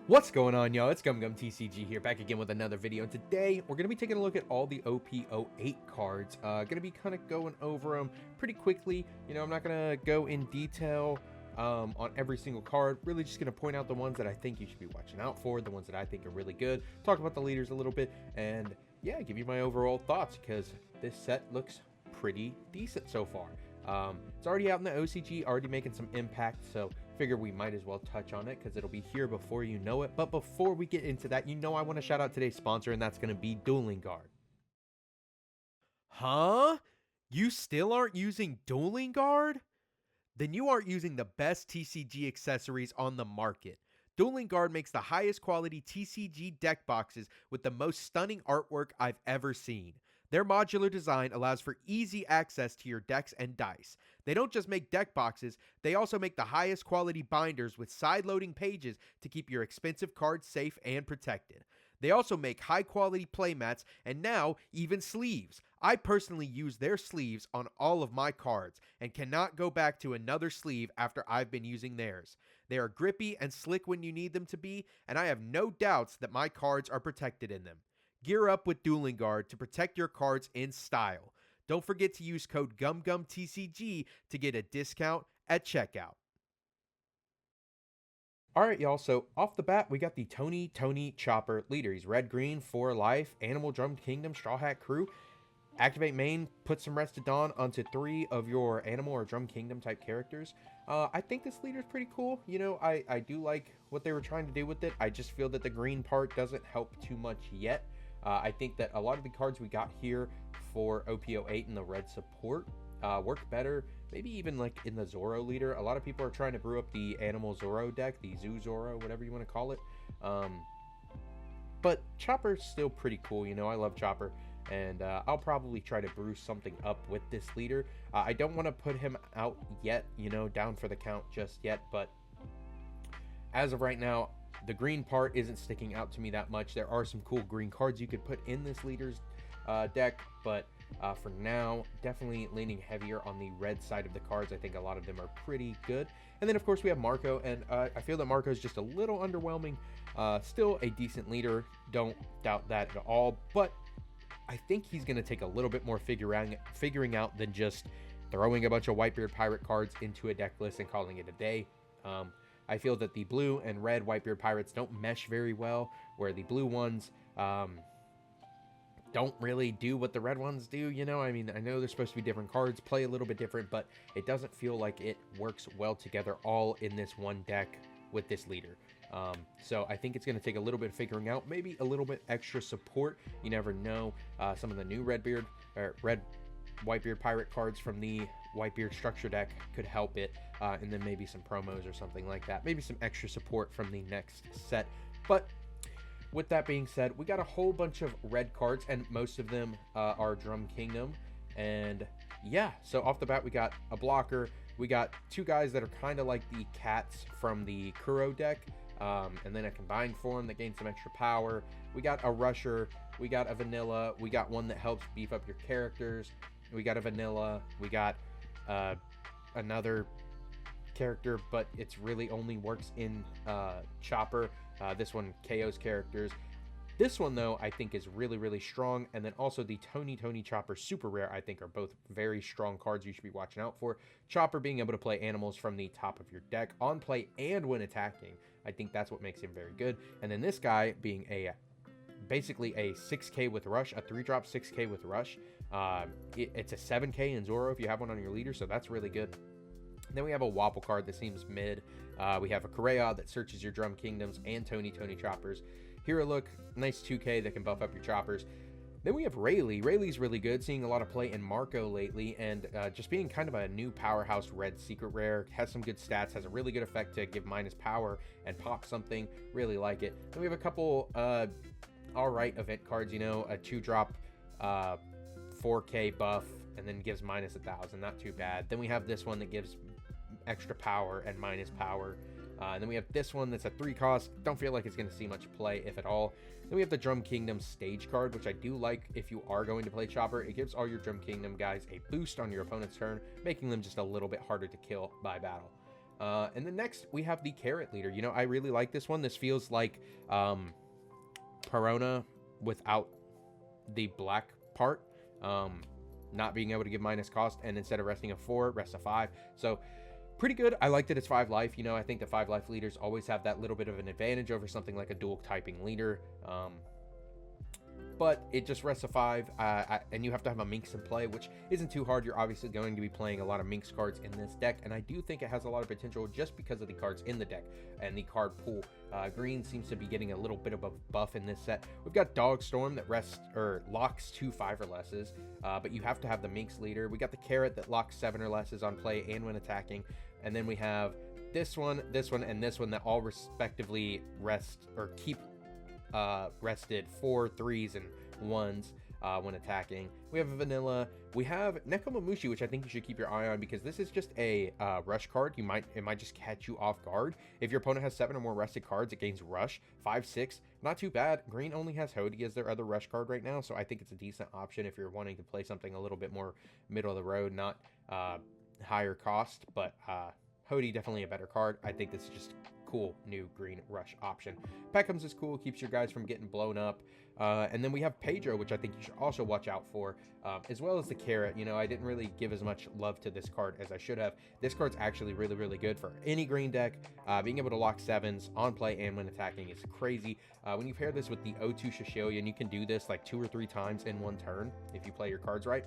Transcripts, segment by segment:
What's going on, y'all? It's TCG here, back again with another video. And today, we're going to be taking a look at all the OP08 cards. Going to be kind of going over them pretty quickly. You know, I'm not going to go in detail on every single card. Really just going to point out the ones that I think you should be watching out for, the ones that I think are really good, talk about the leaders a little bit, and yeah, give you my overall thoughts, because this set looks pretty decent so far. It's already out in the OCG, already making some impact, so figure we might as well touch on it because it'll be here before you know it. But before we get into that, you know I want to shout out today's sponsor, and that's going to be Dueling Guard. Huh? You still aren't using Dueling Guard? Then you aren't using the best TCG accessories on the market. Dueling Guard makes the highest quality TCG deck boxes with the most stunning artwork I've ever seen. Their modular design allows for easy access to your decks and dice. They don't just make deck boxes, they also make the highest quality binders with side-loading pages to keep your expensive cards safe and protected. They also make high-quality playmats and now even sleeves. I personally use their sleeves on all of my cards and cannot go back to another sleeve after I've been using theirs. They are grippy and slick when you need them to be, and I have no doubts that my cards are protected in them. Gear up with Dueling Guard to protect your cards in style. Don't forget to use code GUMGUMTCG to get a discount at checkout. Alright, y'all, so off the bat, we got the Tony Chopper leader. He's red-green, 4 life, Animal Drum Kingdom, Straw Hat Crew. Activate main, put some Rested Dawn onto 3 of your Animal or Drum Kingdom type characters. I think this leader is pretty cool. You know, I do like what they were trying to do with it. I just feel that the green part doesn't help too much yet. I think that a lot of the cards we got here for OP08 and the red support work better, maybe even like in the Zoro leader. A lot of people are trying to brew up the Animal Zoro deck, the Zoo Zoro, whatever you want to call it. But Chopper's still pretty cool, you know, I love Chopper. And I'll probably try to brew something up with this leader. I don't want to put him out yet, you know, down for the count just yet, but as of right now, the green part isn't sticking out to me that much. There are some cool green cards you could put in this leader's deck, but for now, definitely leaning heavier on the red side of the cards. I think a lot of them are pretty good. And then, of course, we have Marco, and I feel that Marco is just a little underwhelming. Still a decent leader, don't doubt that at all, but I think he's going to take a little bit more figuring out than just throwing a bunch of Whitebeard Pirate cards into a deck list and calling it a day. I feel that the blue and red Whitebeard Pirates don't mesh very well, where the blue ones don't really do what the red ones do, you know? I mean, I know they're supposed to be different cards, play a little bit different, but it doesn't feel like it works well together all in this one deck with this leader. So I think it's going to take a little bit of figuring out, maybe a little bit extra support. You never know. Some of the new red Whitebeard Pirate cards from the Whitebeard structure deck could help it, and then maybe some promos or something like that. Maybe some extra support from the next set. But with that being said, we got a whole bunch of red cards, and most of them are Drum Kingdom. And yeah, so off the bat, we got a blocker. We got 2 guys that are kind of like the cats from the Kuro deck. And then a combined form that gains some extra power. We got a rusher, we got a vanilla, we got one that helps beef up your characters, we got a vanilla, we got another character, but it's really only works in Chopper. This one KOs characters. This one, though, I think is really strong. And then also the Tony Chopper Super Rare, I think, are both very strong cards you should be watching out for. Chopper being able to play animals from the top of your deck on play and when attacking. I think that's what makes him very good. And then this guy being basically a 6k with Rush, a 3-drop 6k with Rush. It's a 7k in Zoro if you have one on your leader, so that's really good. Then we have a Wobble card that seems mid. We have a Correa that searches your Drum Kingdoms and Tony Choppers. Hero Look, nice 2k that can buff up your choppers. Then we have Rayleigh. Rayleigh's really good, seeing a lot of play in Marco lately, and just being kind of a new powerhouse red secret rare. Has some good stats, has a really good effect to give minus power and pop something. Really like it. Then we have a couple alright event cards, you know, a 2-drop 4k buff and then gives minus 1,000. Not too bad. Then we have this one that gives extra power and minus power. And then we have this one that's a 3 cost. Don't feel like it's going to see much play, if at all. Then we have the Drum Kingdom stage card, which I do like if you are going to play Chopper. It gives all your Drum Kingdom guys a boost on your opponent's turn, making them just a little bit harder to kill by battle. And then next, we have the Carrot Leader. You know, I really like this one. This feels like Perona without the black part. Not being able to give minus cost, and instead of resting a 4, rest a 5. So pretty good. I like that it's 5 life. You know, I think the 5 life leaders always have that little bit of an advantage over something like a dual typing leader. But it just rests a 5, and you have to have a Minx in play, which isn't too hard. You're obviously going to be playing a lot of Minx cards in this deck, and I do think it has a lot of potential just because of the cards in the deck and the card pool. Green seems to be getting a little bit of a buff in this set. We've got Dog Storm that rests or locks 2 5 or lesses, but you have to have the Minx leader. We got the Carrot that locks 7 or lesses on play and when attacking, and then we have this one, and this one that all respectively rest or keep rested 4 3s and 1s when attacking. We have a vanilla. We have Nekomamushi, which I think you should keep your eye on because this is just a rush card. It might just catch you off guard. If your opponent has 7 or more rested cards, it gains rush 5 6. Not too bad. Green only has Hody as their other rush card right now, so I think it's a decent option if you're wanting to play something a little bit more middle of the road, not higher cost. But Hody definitely a better card. I think this is just cool new green rush option. Peckham's is cool, keeps your guys from getting blown up. And then we have Pedro, which I think you should also watch out for, as well as the Carrot. You know, I didn't really give as much love to this card as I should have. This card's actually really, really good for any green deck. Being able to lock 7s on play and when attacking is crazy. When you pair this with the O2 Shishilian, you can do this like 2 or 3 times in one turn if you play your cards right.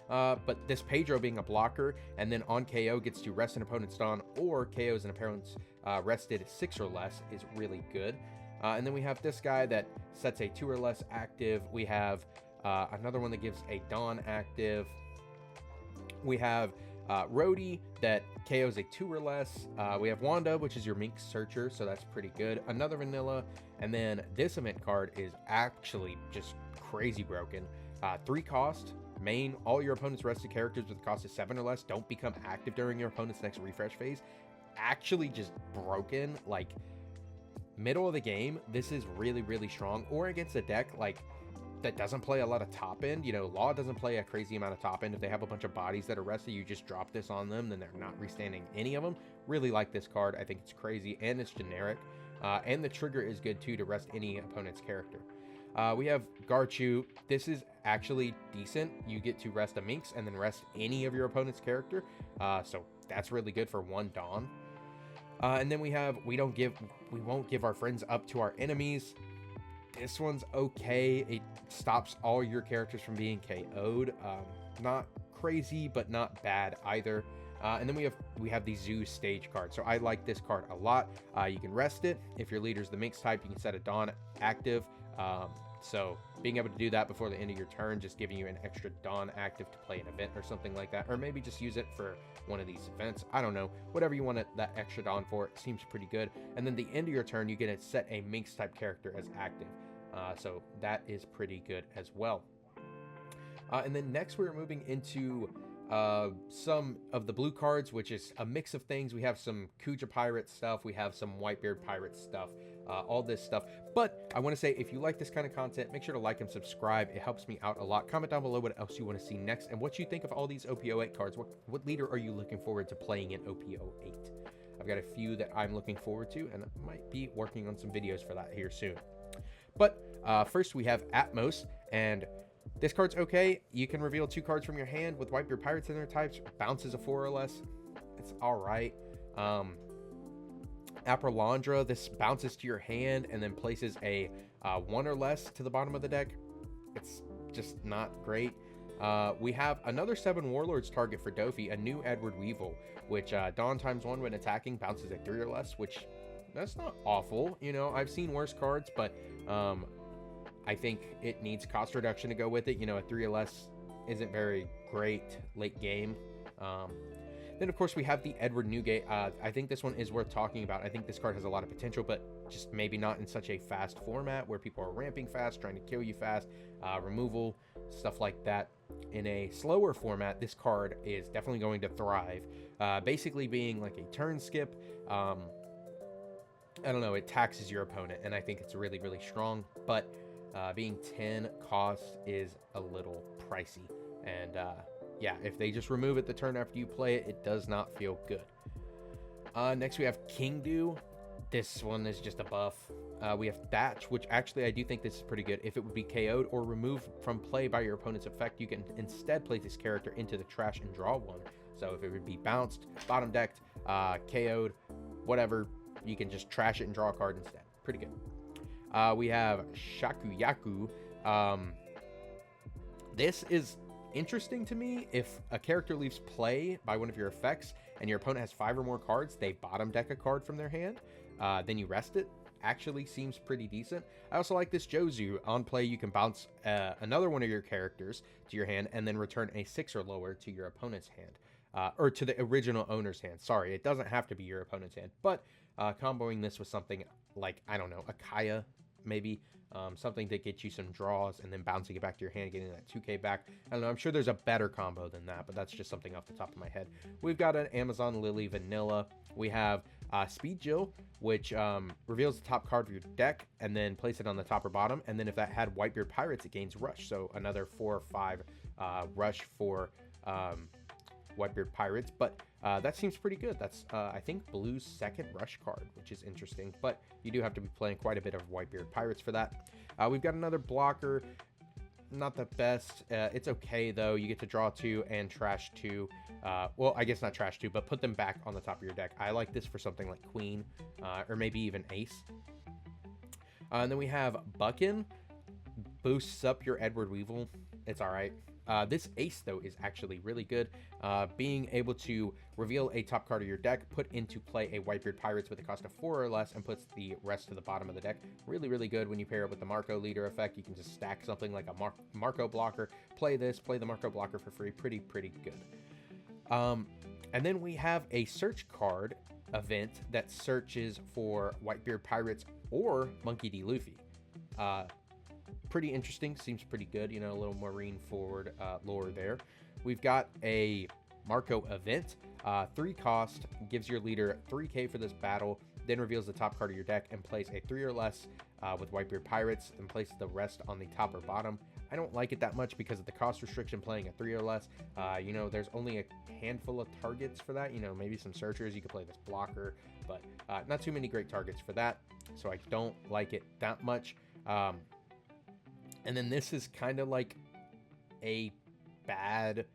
But this Pedro being a blocker and then on KO gets to rest an opponent's Dawn or KOs an opponent's rested 6 or less is really good. And then we have this guy that sets a 2 or less active. We have another one that gives a Dawn active. We have Rhodey that KOs a 2 or less. We have Wanda, which is your Minx Searcher, so that's pretty good. Another vanilla. And then this event card is actually just crazy broken. 3 cost. Main, all your opponent's rested characters with a cost of 7 or less don't become active during your opponent's next refresh phase. Actually just broken, like middle of the game. This is really, really strong. Or against a deck like that doesn't play a lot of top end. You know, Law doesn't play a crazy amount of top end. If they have a bunch of bodies that are rested, you just drop this on them, then they're not restanding any of them. Really like this card. I think it's crazy and it's generic. And the trigger is good too to rest any opponent's character. We have Garchu. This is actually decent. You get to rest a Minx and then rest any of your opponent's character. So that's really good for 1 Dawn. And then we have we won't give our friends up to our enemies. This one's okay. It stops all your characters from being KO'd. Not crazy, but not bad either. And then we have the Zoo stage card. So I like this card a lot. You can rest it. If your leader's the Minx type, you can set a Dawn active. So being able to do that before the end of your turn, just giving you an extra Dawn active to play an event or something like that, or maybe just use it for one of these events. I don't know, whatever you want that extra Dawn for, it seems pretty good. And then the end of your turn, you get to set a Minx type character as active. So that is pretty good as well. And then next we're moving into some of the blue cards, which is a mix of things. We have some Kuja Pirate stuff, we have some Whitebeard Pirate stuff, all this stuff. But I want to say, if you like this kind of content, make sure to like and subscribe. It helps me out a lot. Comment down below what else you want to see next and what you think of all these OP08 cards. What leader are you looking forward to playing in OP08? I've got a few that I'm looking forward to, and I might be working on some videos for that here soon. But first we have Atmos, and this card's okay. You can reveal 2 cards from your hand with Whitebeard Pirates in their types. Bounces a 4 or less. It's all right. Apralandra, this bounces to your hand and then places a 1 or less to the bottom of the deck. It's just not great. We have another 7 Warlords target for Dofi, a new Edward Weevil, which Dawn ×1 when attacking bounces a 3 or less, which that's not awful. You know, I've seen worse cards, but I think it needs cost reduction to go with it. You know, a 3 or less isn't very great late game. Then, of course, we have the Edward Newgate. I think this one is worth talking about. I think this card has a lot of potential, but just maybe not in such a fast format where people are ramping fast, trying to kill you fast, removal, stuff like that. In a slower format, this card is definitely going to thrive. Basically being like a turn skip. I don't know, it taxes your opponent, and I think it's really, really strong, but being 10 cost is a little pricey. And yeah, if they just remove it the turn after you play it, it does not feel good. Next we have King Do. This one is just a buff. We have Thatch, which actually I do think this is pretty good. If it would be KO'd or removed from play by your opponent's effect, you can instead place this character into the trash and draw one. So if it would be bounced, bottom decked, KO'd, whatever, you can just trash it and draw a card instead. Pretty good. We have Shakuyaku. This is interesting to me. If a character leaves play by one of your effects and your opponent has 5 or more cards, they bottom deck a card from their hand. Then you rest it. Actually seems pretty decent. I also like this Jozu. On play, you can bounce another one of your characters to your hand and then return a 6 or lower to your opponent's hand. Or to the original owner's hand. Sorry, it doesn't have to be your opponent's hand. But comboing this with something like, I don't know, a Kaya, maybe. Something to get you some draws and then bouncing it back to your hand, getting that 2k back. I don't know, I'm sure there's a better combo than that, but that's just something off the top of my head. We've got an Amazon Lily Vanilla. We have Speed Jill, which reveals the top card of your deck and then place it on the top or bottom. And then if that had Whitebeard Pirates, it gains Rush. So another 4 or 5 Rush for Whitebeard Pirates. But that seems pretty good. That's, I think, Blue's second Rush card, which is interesting. But you do have to be playing quite a bit of Whitebeard Pirates for that. We've got another blocker. Not the best. It's okay, though. You get to draw 2 and trash 2. Well, I guess not trash 2, but put them back on the top of your deck. I like this for something like Queen, or maybe even Ace. And then we have Buckin. Boosts up your Edward Weevil. It's all right. This Ace, though, is actually really good. Being able to reveal a top card of your deck, put into play a Whitebeard Pirates with a cost of 4 or less, and puts the rest to the bottom of the deck. Really, really good when you pair it with the Marco Leader effect. You can just stack something like a Marco blocker, play this, play the Marco blocker for free. Pretty good. And then we have a search card event that searches for Whitebeard Pirates or Monkey D. Luffy. Pretty interesting, seems pretty good, you know, a little marine forward lore there. We've got a Marco event, 3 cost, gives your leader 3k for this battle, then reveals the top card of your deck and plays a 3 or less with Whitebeard Pirates and places the rest on the top or bottom. I don't like it that much because of the cost restriction playing a 3 or less. You know, there's only a handful of targets for that, you know, maybe some searchers, you could play this blocker, but not too many great targets for that, so I don't like it that much. And then this is kind of like a bad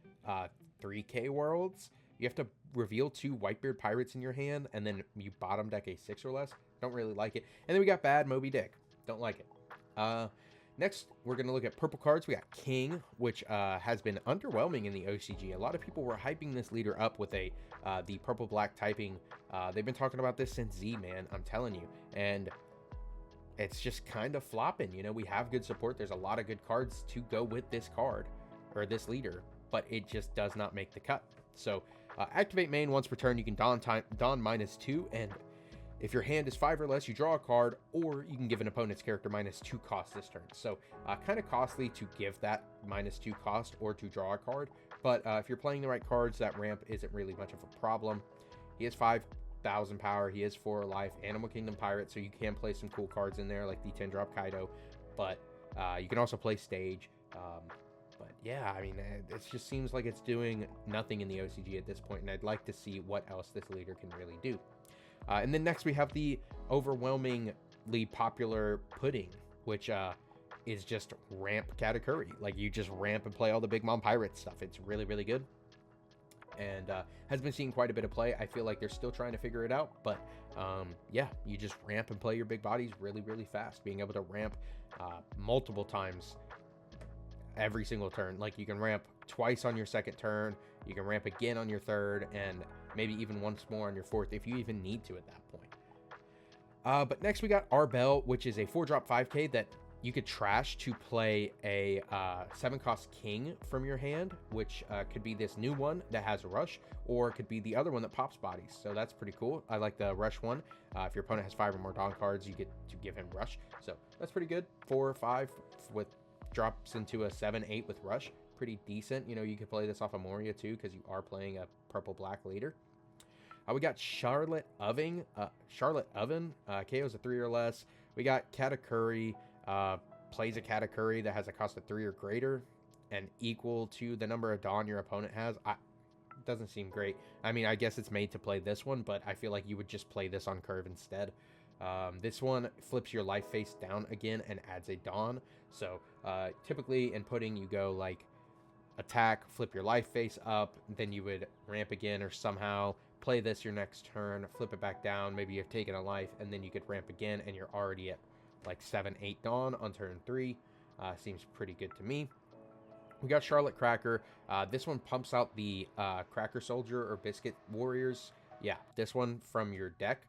3k Worlds. You have to reveal 2 Whitebeard Pirates in your hand, and then you bottom deck a 6 or less. Don't really like it. And then we got bad Moby Dick. Don't like it. Next, we're going to look at purple cards. We got King, which has been underwhelming in the OCG. A lot of people were hyping this leader up with the purple-black typing. They've been talking about this since Z, man. I'm telling you. And it's just kind of flopping. You know, we have good support. There's a lot of good cards to go with this card or this leader, but it just does not make the cut. So activate main once per turn. You can don -2, and if your hand is 5 or less, you draw a card, or you can give an opponent's character -2 cost this turn. So kind of costly to give that -2 cost or to draw a card, but if you're playing the right cards, that ramp isn't really much of a problem. He has 5,000 power. He is 4 life, Animal Kingdom Pirate, so you can play some cool cards in there like the 10-drop Kaido, but you can also play Stage. But yeah, I mean, it just seems like it's doing nothing in the OCG at this point, and I'd like to see what else this leader can really do. And then next we have the overwhelmingly popular Pudding, which is just ramp Katakuri. Like, you just ramp and play all the Big Mom Pirate stuff. It's really, really good. And has been seeing quite a bit of play. I feel like they're still trying to figure it out, but yeah, you just ramp and play your big bodies really, really fast. Being able to ramp multiple times every single turn. Like, you can ramp twice on your second turn, you can ramp again on your third, and maybe even once more on your fourth if you even need to at that point. But next we got Arbel, which is a 4-drop 5k that you could trash to play a 7-cost King from your hand, which could be this new one that has a Rush, or it could be the other one that pops bodies. So that's pretty cool. I like the Rush one. If your opponent has 5 or more Dawn cards, you get to give him Rush. So that's pretty good. 4 or 5 with drops into a 7-8 with Rush. Pretty decent. You know, you could play this off of Moria too, because you are playing a purple-black leader. We got Charlotte Oven. KO's a 3 or less. We got Katakuri. Plays a Katakuri that has a cost of 3 or greater and equal to the number of Dawn your opponent has. doesn't seem great. I mean, I guess it's made to play this one, but I feel like you would just play this on curve instead. This one flips your life face down again and adds a Dawn. So typically in putting, you go like attack, flip your life face up, then you would ramp again, or somehow play this your next turn, flip it back down, maybe you've taken a life, and then you could ramp again, and you're already at like 7-8 Dawn on turn 3. Seems pretty good to me. We got Charlotte Cracker. This one pumps out the Cracker Soldier or Biscuit Warriors. Yeah, this one from your deck.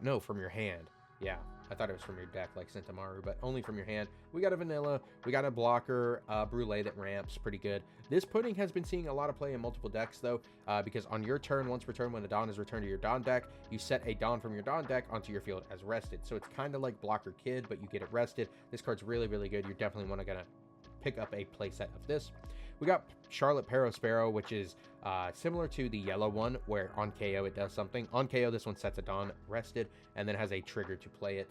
No, from your hand. Yeah, I thought it was from your deck like Sentamaru, but only from your hand. We got a vanilla. We got a blocker, Brulee that ramps pretty good. This pudding has been seeing a lot of play in multiple decks, though, because on your turn, once per turn, when a Dawn is returned to your Dawn deck, you set a Dawn from your Dawn deck onto your field as rested. So it's kind of like Blocker Kid, but you get it rested. This card's really, really good. You're definitely gonna pick up a playset of this. We got Charlotte Sparrow, which is similar to the yellow one, where on KO it does something. On KO, this one sets a Dawn rested, and then has a trigger to play it.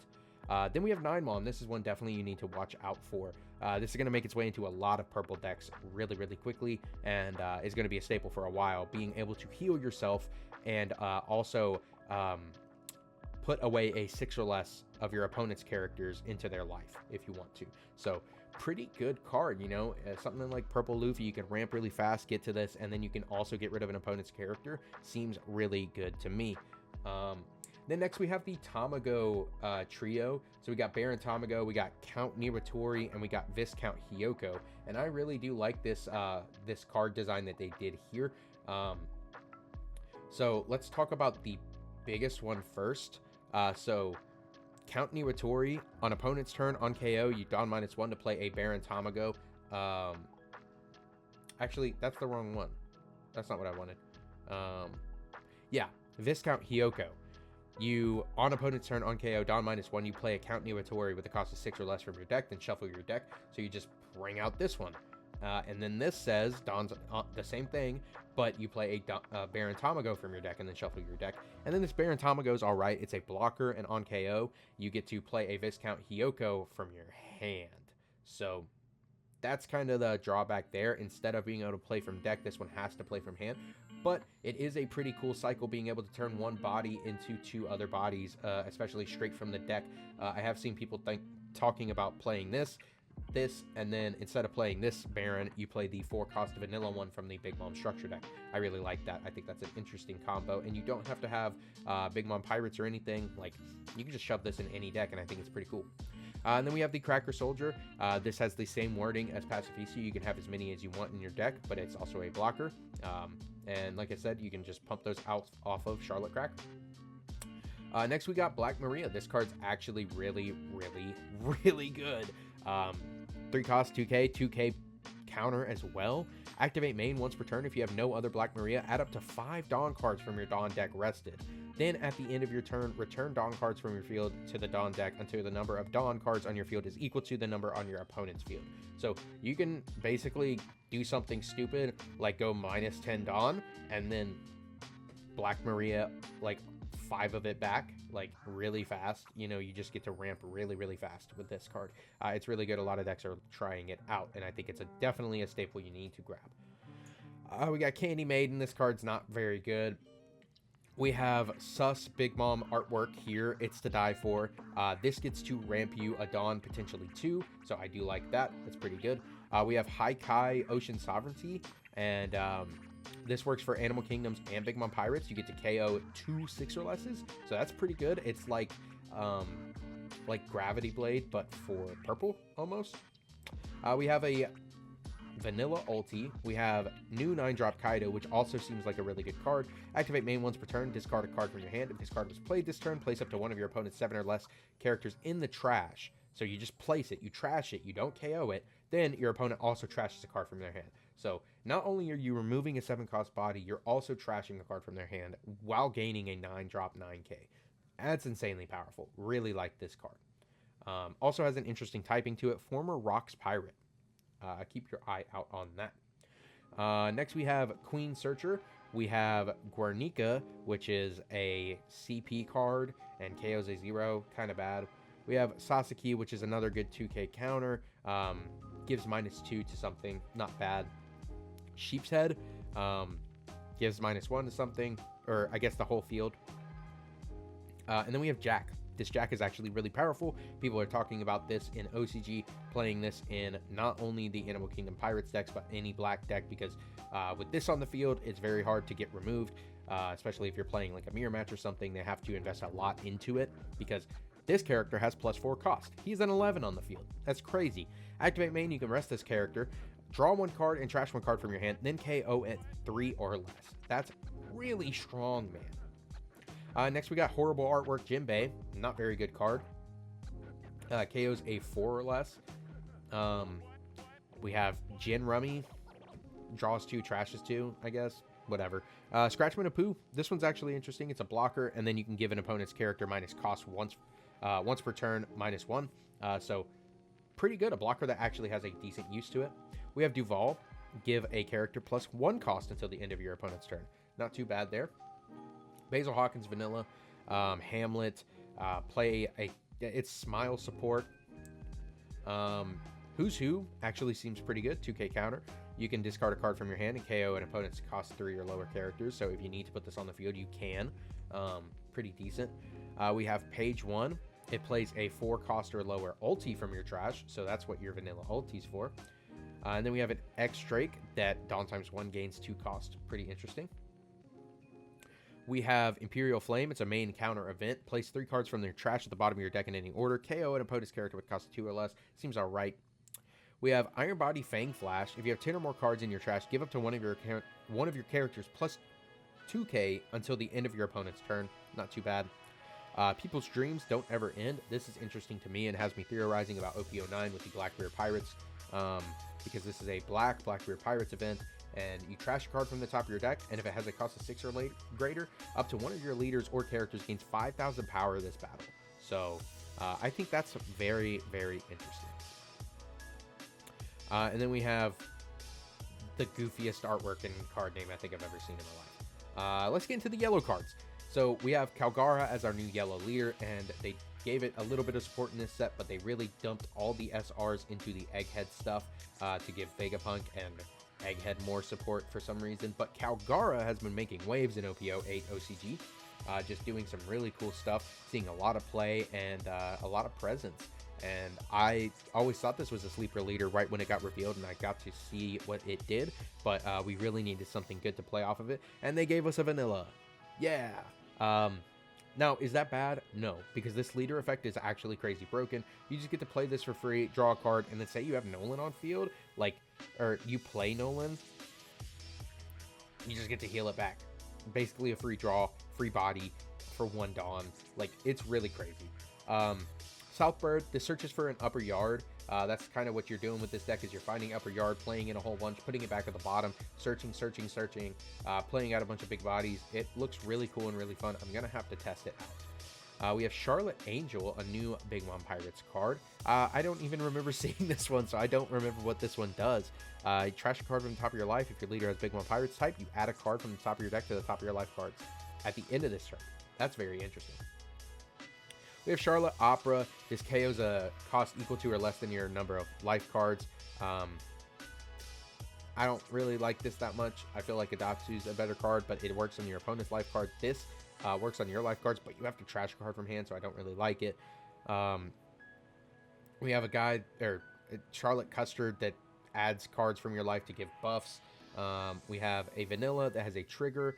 Then we have Nine Mom. This is one definitely you need to watch out for. This is going to make its way into a lot of purple decks really, really quickly, and is going to be a staple for a while. Being able to heal yourself and also put away a 6 or less of your opponent's characters into their life if you want to. So pretty good card, you know. Something like Purple Luffy, you can ramp really fast, get to this, and then you can also get rid of an opponent's character. Seems really good to me. Then next we have the Tamago trio. So we got Baron Tamago, we got Count Niwatori, and we got Viscount Hyoko. And I really do like this this card design that they did here. So let's talk about the biggest one first. So Count Niwatori, on opponent's turn, on KO, you Dawn -1 to play a Baron Tamago. Actually, that's the wrong one. That's not what I wanted. Yeah, Viscount Hyoko. You, on opponent's turn, on KO, Dawn -1, you play a Count Niwatori with a cost of 6 or less from your deck, then shuffle your deck. So you just bring out this one. And then this says Dawn's the same thing, but you play a Baron Tamago from your deck and then shuffle your deck. And then this Baron Tamago is alright. It's a blocker, and on KO, you get to play a Viscount Hyoko from your hand. So that's kind of the drawback there. Instead of being able to play from deck, this one has to play from hand. But it is a pretty cool cycle, being able to turn one body into 2 other bodies, especially straight from the deck. I have seen people talking about playing this, and then instead of playing this Baron, you play the 4-cost vanilla one from the Big Mom structure deck. I really like that. I think that's an interesting combo, and you don't have to have Big Mom Pirates or anything. Like, you can just shove this in any deck, and I think it's pretty cool. And then we have the Cracker Soldier. This has the same wording as Pacifista. You can have as many as you want in your deck, but it's also a blocker. And like I said, you can just pump those out off of Charlotte Cracker. Next, we got Black Maria. This card's actually really, really, really good. 3 cost, 2k, 2k counter as well. Activate main once per turn. If you have no other Black Maria, add up to 5 Dawn cards from your Dawn deck rested. Then at the end of your turn, return Dawn cards from your field to the Dawn deck until the number of Dawn cards on your field is equal to the number on your opponent's field. So you can basically do something stupid like go -10 Dawn and then Black Maria like 5 of it back like really fast. You know, you just get to ramp really, really fast with this card. It's really good. A lot of decks are trying it out, and I think it's definitely a staple you need to grab. We got Candy Maiden. This card's not very good. We have Sus Big Mom artwork here. It's to die for. This gets to ramp you a Dawn, potentially 2, so I do like that. That's pretty good. We have Haikai Ocean Sovereignty, and this works for Animal Kingdoms and Big Mom Pirates. You get to KO 2 6 or lesses, so that's pretty good. It's like Gravity Blade, but for purple almost. We have a vanilla ulti. We have new 9-drop Kaido, which also seems like a really good card. Activate main once per turn, discard a card from your hand. If this card was played this turn, place up to one of your opponent's 7 or less characters in the trash. So you just place it, you trash it, you don't KO it, then your opponent also trashes a card from their hand. So not only are you removing a 7-cost body, you're also trashing a card from their hand while gaining a 9-drop 9k. That's insanely powerful. Really like this card. Also has an interesting typing to it. Former Rocks Pirate. Keep your eye out on that. Next we have Queen Searcher. We have Guernica, which is a CP card, and KO's a 0, kind of bad. We have Sasaki, which is another good 2k counter. Gives -2 to something, not bad. Sheep's Head. gives -1 to something, or I guess the whole field. And then we have Jack. This Jack is actually really powerful. People are talking about this in OCG, playing this in not only the Animal Kingdom Pirates decks, but any black deck, because with this on the field, it's very hard to get removed, especially if you're playing like a mirror match or something. They have to invest a lot into it, because this character has +4 cost. He's an 11 on the field. That's crazy. Activate main, you can rest this character, draw 1 card and trash 1 card from your hand, then KO at 3 or less. That's really strong, man. Next, we got Horrible Artwork Jinbei. Not very good card. KO's a 4 or less. We have Jin Rummy. Draws 2, trashes 2, I guess. Whatever. Scratchman Apu. This one's actually interesting. It's a blocker, and then you can give an opponent's character minus cost once per turn, -1. So pretty good. A blocker that actually has a decent use to it. We have Duval. Give a character +1 cost until the end of your opponent's turn. Not too bad there. Basil Hawkins Vanilla. Hamlet. It's Smile support. Who's Who actually seems pretty good. 2k counter. You can discard a card from your hand and KO an opponent's cost 3 or lower characters. So if you need to put this on the field, you can. Pretty decent. We have Page 1. It plays a 4 cost or lower ulti from your trash. So that's what your vanilla ulti's for. And then we have an X Drake that Dawn ×1 gains 2 cost. Pretty interesting. We have Imperial Flame. It's a main counter event. Place 3 cards from their trash at the bottom of your deck in any order. KO an opponent's character with cost 2 or less. Seems alright. We have Iron Body Fang Flash. If you have 10 or more cards in your trash, give up to one of your characters plus 2k until the end of your opponent's turn. Not too bad. People's Dreams Don't Ever End. This is interesting to me and has me theorizing about OP09 with the Blackbeard Pirates, because this is a Blackbeard Pirates event, and you trash a card from the top of your deck, and if it has a cost of 6 or greater, up to one of your leaders or characters gains 5,000 power this battle. So I think that's very, very interesting. And then we have the goofiest artwork and card name I think I've ever seen in my life. Let's get into the yellow cards. So we have Calgara as our new yellow leader, and they gave it a little bit of support in this set, but they really dumped all the SRs into the Egghead stuff to give Vegapunk and Egghead more support for some reason. But Calgara has been making waves in OP08 OCG, just doing some really cool stuff, seeing a lot of play and a lot of presence. And I always thought this was a sleeper leader right when it got revealed, and I got to see what it did, but we really needed something good to play off of it, and they gave us a vanilla. Yeah. Now, is that bad? No, because this leader effect is actually crazy broken. You just get to play this for free, draw a card, and then say you have Nolan on field, or you play Nolan, you just get to heal it back. Basically a free draw, free body for 1 Dawn. It's really crazy. Southbird, this searches for an upper yard. That's kind of what you're doing with this deck, is you're finding upper yard, playing in a whole bunch, putting it back at the bottom, searching, playing out a bunch of big bodies. It looks really cool and really fun. I'm going to have to test it out. We have Charlotte Angel, a new Big Mom Pirates card. I don't even remember seeing this one, so I don't remember what this one does. Trash a card from the top of your life. If your leader has Big Mom Pirates type, you add a card from the top of your deck to the top of your life cards at the end of this turn. That's very interesting. We have Charlotte Opera. This KO's a cost equal to or less than your number of life cards. I don't really like this that much. I feel like Adatsu's a better card, but it works on your opponent's life card. This works on your life cards, but you have to trash a card from hand, so I don't really like it. We have Charlotte Custard that adds cards from your life to give buffs. We have a vanilla that has a trigger.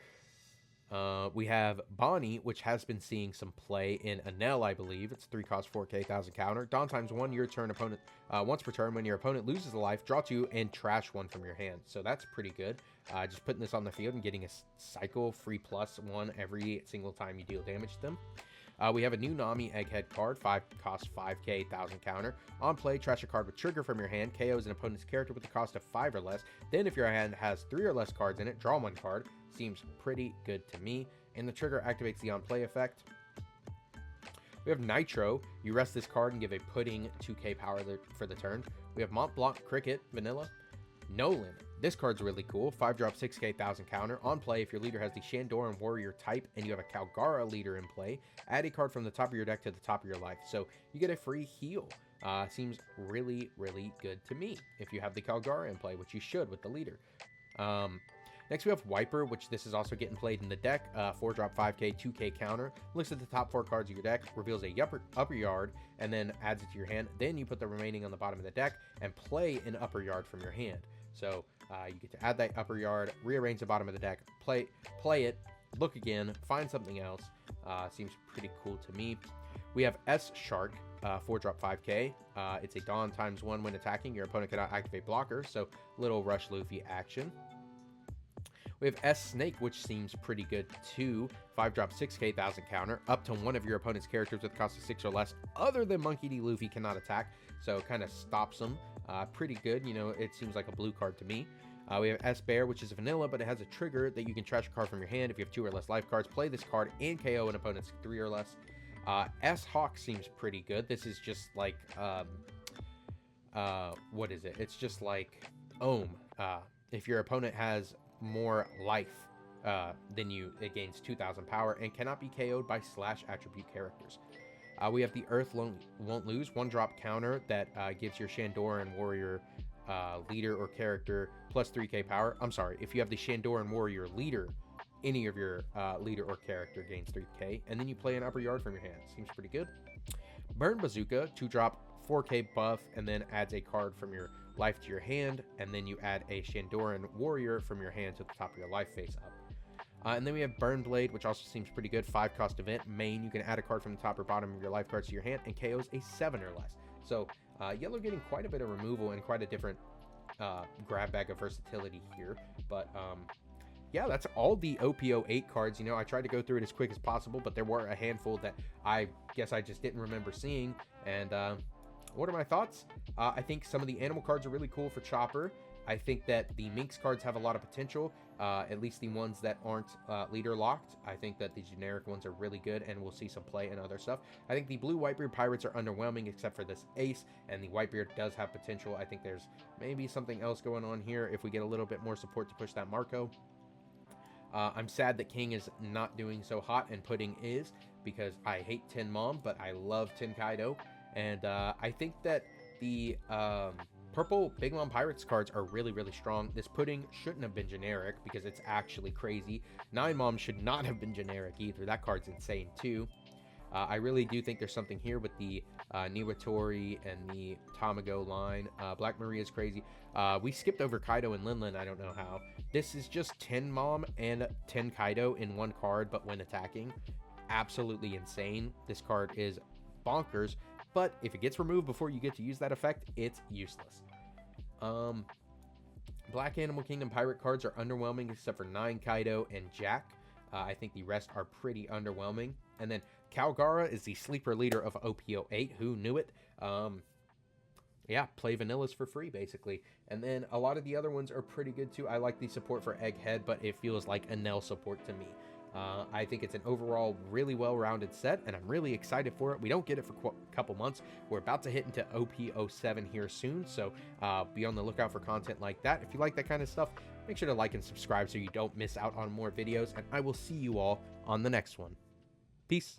We have Bonnie, which has been seeing some play in Anel, I believe. It's 3 cost, 4k, 1000 counter. Dawn ×1, your turn opponent, once per turn, when your opponent loses a life, draw 2 and trash 1 from your hand. So that's pretty good. Just putting this on the field and getting a cycle free +1 every single time you deal damage to them. We have a new Nami Egghead card, 5 cost, 5k, 1000 counter. On play, trash a card with trigger from your hand, KOs an opponent's character with a cost of 5 or less. Then if your hand has 3 or less cards in it, draw 1 card. Seems pretty good to me. And the trigger activates the on play effect. We have Nitro. You rest this card and give a pudding 2k power for the turn. We have Mont Blanc Cricket, vanilla. Nolan. This card's really cool. 5 drop, 6k, 1000 counter. On play, if your leader has the Shandoran Warrior type and you have a Calgara leader in play, add a card from the top of your deck to the top of your life. So you get a free heal. Seems really, really good to me if you have the Calgara in play, which you should with the leader. Next, we have Wiper, which this is also getting played in the deck. 4-drop, 5k, 2k counter. Looks at the top 4 cards of your deck, reveals a upper yard, and then adds it to your hand. Then you put the remaining on the bottom of the deck and play an upper yard from your hand. So you get to add that upper yard, rearrange the bottom of the deck, play it, look again, find something else. Seems pretty cool to me. We have S Shark, 4-drop, 5k. It's a Dawn ×1 when attacking. Your opponent cannot activate blocker, so little Rush Luffy action. We have S Snake, which seems pretty good too. 5-drop, 6k, 1000 counter. Up to one of your opponent's characters with a cost of 6 or less, other than Monkey D. Luffy, cannot attack, so kind of stops them. Pretty good, you know, it seems like a blue card to me. We have S Bear, which is a vanilla, but it has a trigger that you can trash a card from your hand. If you have 2 or less life cards, play this card and KO an opponent's 3 or less. S Hawk seems pretty good. This is just like, what is it? It's just like Ohm. If your opponent has more life than you, it gains 2000 power and cannot be KO'd by / attribute characters. We have the Earth Won't Lose, 1-drop counter that gives your Shandoran Warrior leader or character plus 3k power. I'm sorry, if you have the Shandoran Warrior leader, any of your leader or character gains 3k, and then you play an upper yard from your hand. Seems pretty good. Burn Bazooka, 2-drop, 4k buff, and then adds a card from your life to your hand, and then you add a Shandoran Warrior from your hand to the top of your life face up. And then we have Burn Blade, which also seems pretty good. 5-cost event. Main, you can add a card from the top or bottom of your life cards to your hand and KOs a 7 or less. So yellow getting quite a bit of removal and quite a different grab bag of versatility here. But yeah, that's all the OP08 cards. You know, I tried to go through it as quick as possible, but there were a handful that I guess I just didn't remember seeing. And what are my thoughts? I think some of the animal cards are really cool for Chopper. I think that the Minx cards have a lot of potential, at least the ones that aren't leader locked. I think that the generic ones are really good, and we'll see some play and other stuff. I think the blue Whitebeard pirates are underwhelming, except for this ace, and the Whitebeard does have potential. I think there's maybe something else going on here if we get a little bit more support to push that Marco. I'm sad that King is not doing so hot and Pudding is, because I hate Tin Mom, but I love Tin Kaido. And I think that the purple Big Mom Pirates cards are really, really strong. This Pudding shouldn't have been generic because it's actually crazy. 9 Mom should not have been generic either. That card's insane too. I really do think there's something here with the Niwatori and the Tamago line. Black Maria is crazy. We skipped over Kaido and Linlin. I don't know how. This is just 10 Mom and 10 Kaido in one card, but when attacking, absolutely insane. This card is bonkers, but if it gets removed before you get to use that effect, it's useless. Black Animal Kingdom pirate cards are underwhelming except for 9 Kaido and Jack. I think the rest are pretty underwhelming. And then Calgara is the sleeper leader of OP08. Who knew it? Yeah, play vanillas for free, basically. And then a lot of the other ones are pretty good, too. I like the support for Egghead, but it feels like Enel support to me. I think it's an overall really well-rounded set, and I'm really excited for it. We don't get it for a couple months. We're about to hit into OP07 here soon, so be on the lookout for content like that. If you like that kind of stuff, make sure to like and subscribe so you don't miss out on more videos, and I will see you all on the next one. Peace.